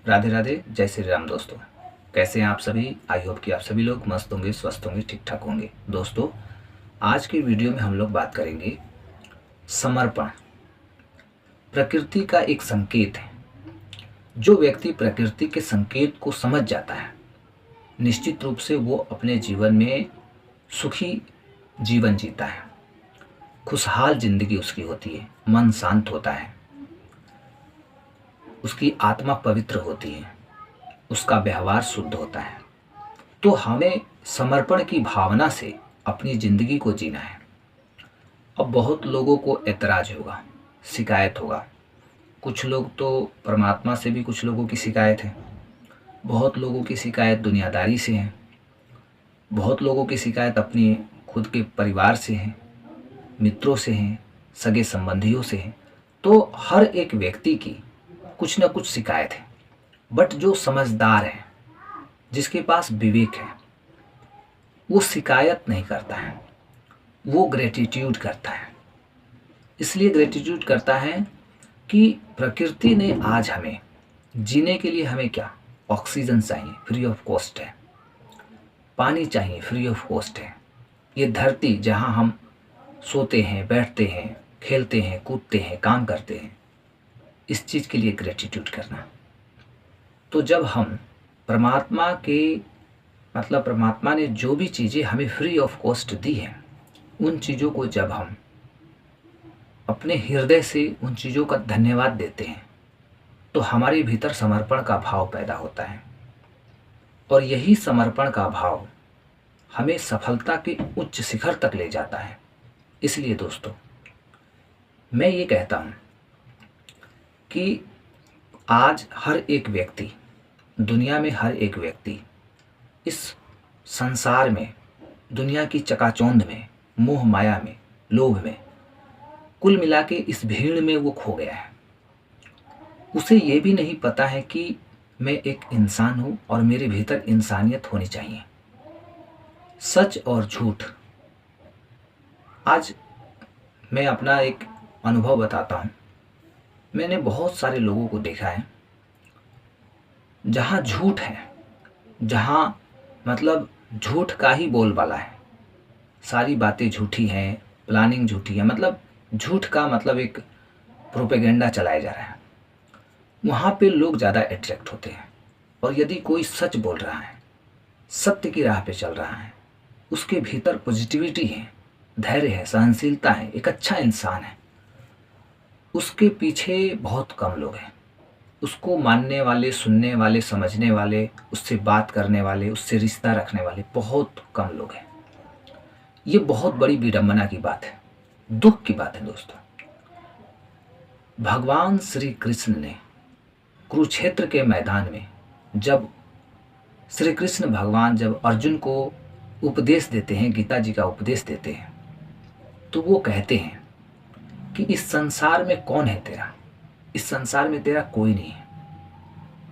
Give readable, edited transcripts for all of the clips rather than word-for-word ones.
राधे राधे, जय श्री राम। दोस्तों कैसे हैं आप सभी? आई होप कि आप सभी लोग मस्त होंगे, स्वस्थ होंगे, ठीक ठाक होंगे। दोस्तों आज के वीडियो में हम लोग बात करेंगे समर्पण। प्रकृति का एक संकेत है। जो व्यक्ति प्रकृति के संकेत को समझ जाता है, निश्चित रूप से वो अपने जीवन में सुखी जीवन जीता है, खुशहाल जिंदगी उसकी होती है, मन शांत होता है, उसकी आत्मा पवित्र होती है, उसका व्यवहार शुद्ध होता है। तो हमें समर्पण की भावना से अपनी ज़िंदगी को जीना है। अब बहुत लोगों को ऐतराज होगा, शिकायत होगा। कुछ लोग तो परमात्मा से भी, कुछ लोगों की शिकायत है। बहुत लोगों की शिकायत दुनियादारी से है। बहुत लोगों की शिकायत अपनी खुद के परिवार से है, मित्रों से है, सगे संबंधियों से है। तो हर एक व्यक्ति की कुछ ना कुछ शिकायत है। बट जो समझदार है, जिसके पास विवेक है, वो शिकायत नहीं करता है, वो ग्रेटिट्यूड करता है। इसलिए ग्रेटिट्यूड करता है कि प्रकृति ने आज हमें जीने के लिए, हमें क्या, ऑक्सीजन चाहिए, फ्री ऑफ कॉस्ट है। पानी चाहिए, फ्री ऑफ कॉस्ट है। ये धरती जहाँ हम सोते हैं, बैठते हैं, खेलते हैं, कूदते हैं, काम करते हैं, इस चीज़ के लिए ग्रेटिट्यूड करना। तो जब हम परमात्मा के परमात्मा ने जो भी चीज़ें हमें फ्री ऑफ कॉस्ट दी हैं, उन चीज़ों को जब हम अपने हृदय से उन चीज़ों का धन्यवाद देते हैं, तो हमारे भीतर समर्पण का भाव पैदा होता है। और यही समर्पण का भाव हमें सफलता के उच्च शिखर तक ले जाता है। इसलिए दोस्तों मैं ये कहता हूँ कि आज हर एक व्यक्ति, दुनिया में हर एक व्यक्ति इस संसार में, दुनिया की चकाचौंध में, मोह माया में, लोभ में, कुल मिला के इस भीड़ में वो खो गया है। उसे ये भी नहीं पता है कि मैं एक इंसान हूँ और मेरे भीतर इंसानियत होनी चाहिए। सच और झूठ। आज मैं अपना एक अनुभव बताता हूँ। मैंने बहुत सारे लोगों को देखा है जहाँ झूठ है, जहाँ झूठ का ही बोलबाला है, सारी बातें झूठी हैं, प्लानिंग झूठी है, झूठ का एक प्रोपेगेंडा चलाया जा रहा है। वहाँ पे लोग ज़्यादा अट्रैक्ट होते हैं। और यदि कोई सच बोल रहा है, सत्य की राह पे चल रहा है, उसके भीतर पॉजिटिविटी है, धैर्य है, सहनशीलता है, एक अच्छा इंसान है, उसके पीछे बहुत कम लोग हैं। उसको मानने वाले, सुनने वाले, समझने वाले, उससे बात करने वाले, उससे रिश्ता रखने वाले बहुत कम लोग हैं। ये बहुत बड़ी विडंबना की बात है, दुख की बात है दोस्तों। भगवान श्री कृष्ण ने कुरुक्षेत्र के मैदान में, जब श्री कृष्ण भगवान जब अर्जुन को उपदेश देते हैं, गीता जी का उपदेश देते हैं, तो वो कहते हैं कि इस संसार में कौन है तेरा? इस संसार में तेरा कोई नहीं है।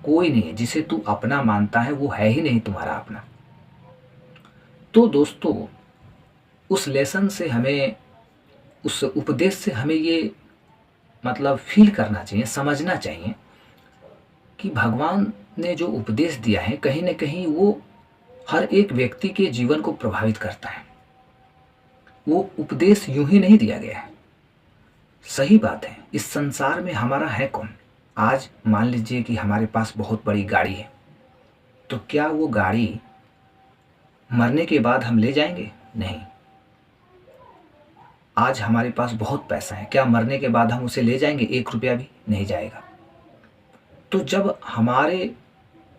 कोई नहीं है जिसे तू अपना मानता है, वो है ही नहीं तुम्हारा अपना। तो दोस्तों उस लेसन से हमें, उस उपदेश से हमें ये फील करना चाहिए, समझना चाहिए कि भगवान ने जो उपदेश दिया है, कहीं ना कहीं वो हर एक व्यक्ति के जीवन को प्रभावित करता है। वो उपदेश यूं ही नहीं दिया गया है। सही बात है, इस संसार में हमारा है कौन? आज मान लीजिए कि हमारे पास बहुत बड़ी गाड़ी है, तो क्या वो गाड़ी मरने के बाद हम ले जाएंगे? नहीं। आज हमारे पास बहुत पैसा है, क्या मरने के बाद हम उसे ले जाएंगे? 1 रुपया भी नहीं जाएगा। तो जब हमारे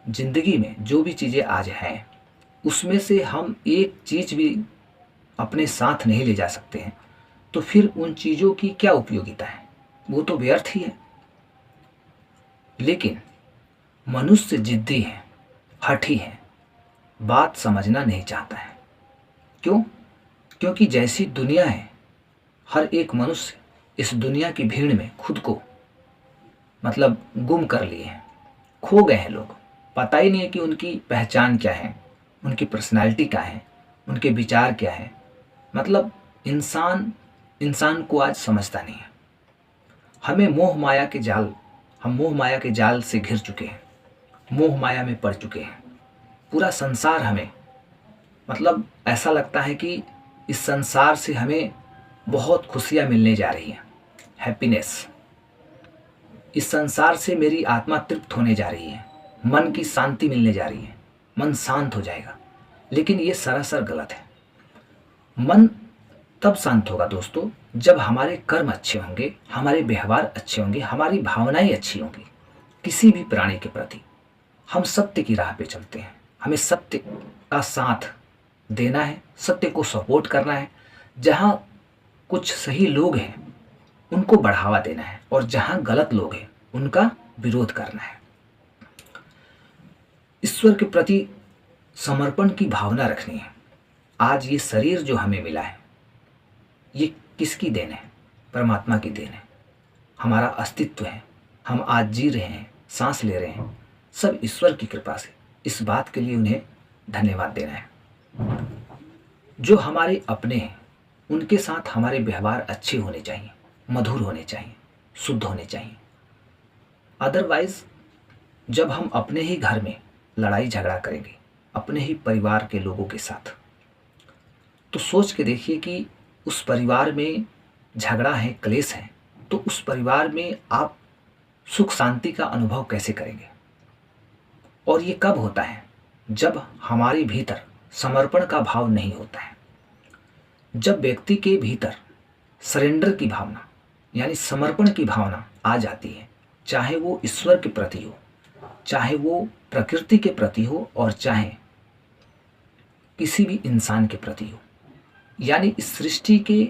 जिंदगी में जो भी चीज़ें आज हैं, उसमें से हम एक चीज़ भी अपने साथ नहीं ले जा सकते हैं, तो फिर उन चीज़ों की क्या उपयोगिता है? वो तो व्यर्थ ही है। लेकिन मनुष्य जिद्दी है, हठी है, बात समझना नहीं चाहता है। क्यों? क्योंकि जैसी दुनिया है, हर एक मनुष्य इस दुनिया की भीड़ में खुद को गुम कर लिए हैं, खो गए हैं। लोग पता ही नहीं है कि उनकी पहचान क्या है, उनकी पर्सनालिटी क्या है, उनके विचार क्या है। इंसान इंसान को आज समझता नहीं है। हम मोह माया के जाल से घिर चुके हैं। मोह माया में पड़ चुके हैं। पूरा संसार हमें, मतलब ऐसा लगता है कि इस संसार से हमें बहुत खुशियाँ मिलने जा रही हैं, हैप्पीनेस। इस संसार से मेरी आत्मा तृप्त होने जा रही है, मन की शांति मिलने जा रही है, मन शांत हो जाएगा। लेकिन ये सरासर गलत है। मन तब शांत होगा दोस्तों जब हमारे कर्म अच्छे होंगे, हमारे व्यवहार अच्छे होंगे, हमारी भावनाएं अच्छी होंगी किसी भी प्राणी के प्रति। हम सत्य की राह पे चलते हैं, हमें सत्य का साथ देना है, सत्य को सपोर्ट करना है। जहाँ कुछ सही लोग हैं उनको बढ़ावा देना है, और जहाँ गलत लोग हैं उनका विरोध करना है। ईश्वर के प्रति समर्पण की भावना रखनी है। आज ये शरीर जो हमें मिला है ये किसकी देन है? परमात्मा की देन है। हमारा अस्तित्व है, हम आज जी रहे हैं, सांस ले रहे हैं, सब ईश्वर की कृपा से। इस बात के लिए उन्हें धन्यवाद देना है। जो हमारे अपने हैं उनके साथ हमारे व्यवहार अच्छे होने चाहिए, मधुर होने चाहिए, शुद्ध होने चाहिए। अदरवाइज जब हम अपने ही घर में लड़ाई झगड़ा करेंगे अपने ही परिवार के लोगों के साथ, तो सोच के देखिए कि उस परिवार में झगड़ा है, क्लेश है, तो उस परिवार में आप सुख शांति का अनुभव कैसे करेंगे? और ये कब होता है? जब हमारे भीतर समर्पण का भाव नहीं होता है। जब व्यक्ति के भीतर सरेंडर की भावना यानी समर्पण की भावना आ जाती है, चाहे वो ईश्वर के प्रति हो, चाहे वो प्रकृति के प्रति हो, और चाहे किसी भी इंसान के प्रति हो, यानी इस सृष्टि के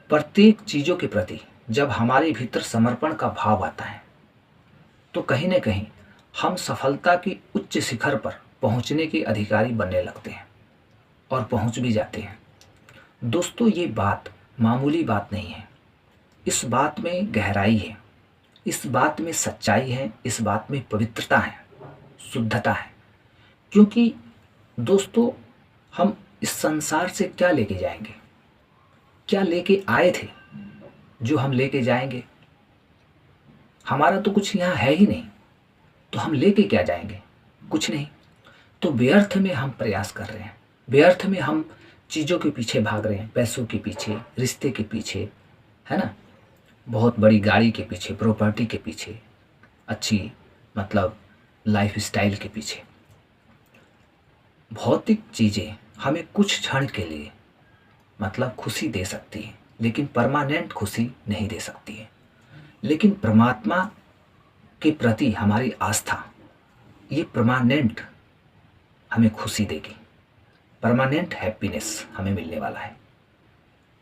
प्रत्येक चीज़ों के प्रति जब हमारे भीतर समर्पण का भाव आता है, तो कहीं न कहीं हम सफलता की उच्च शिखर पर पहुंचने के अधिकारी बनने लगते हैं, और पहुंच भी जाते हैं। दोस्तों, ये बात मामूली बात नहीं है। इस बात में गहराई है, इस बात में सच्चाई है, इस बात में पवित्रता है, शुद्धता है। क्योंकि दोस्तों, हम इस संसार से क्या लेके जाएंगे? क्या लेके आए थे जो हम लेके जाएंगे? हमारा तो कुछ यहाँ है ही नहीं, तो हम लेके क्या जाएंगे? कुछ नहीं। तो व्यर्थ में हम प्रयास कर रहे हैं, व्यर्थ में हम चीज़ों के पीछे भाग रहे हैं, पैसों के पीछे, रिश्ते के पीछे, है ना, बहुत बड़ी गाड़ी के पीछे, प्रॉपर्टी के पीछे, अच्छी मतलब लाइफ स्टाइल के पीछे। भौतिक चीज़ें हमें कुछ क्षण के लिए मतलब खुशी दे सकती है, लेकिन परमानेंट खुशी नहीं दे सकती है। लेकिन परमात्मा के प्रति हमारी आस्था ये परमानेंट हमें खुशी देगी, परमानेंट हैप्पीनेस हमें मिलने वाला है।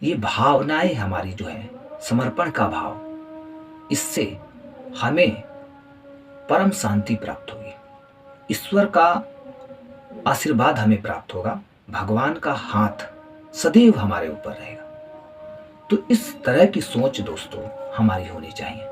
ये भावनाएं हमारी जो है, समर्पण का भाव, इससे हमें परम शांति प्राप्त होगी, ईश्वर का आशीर्वाद हमें प्राप्त होगा, भगवान का हाथ सदैव हमारे ऊपर रहेगा। तो इस तरह की सोच दोस्तों हमारी होनी चाहिए।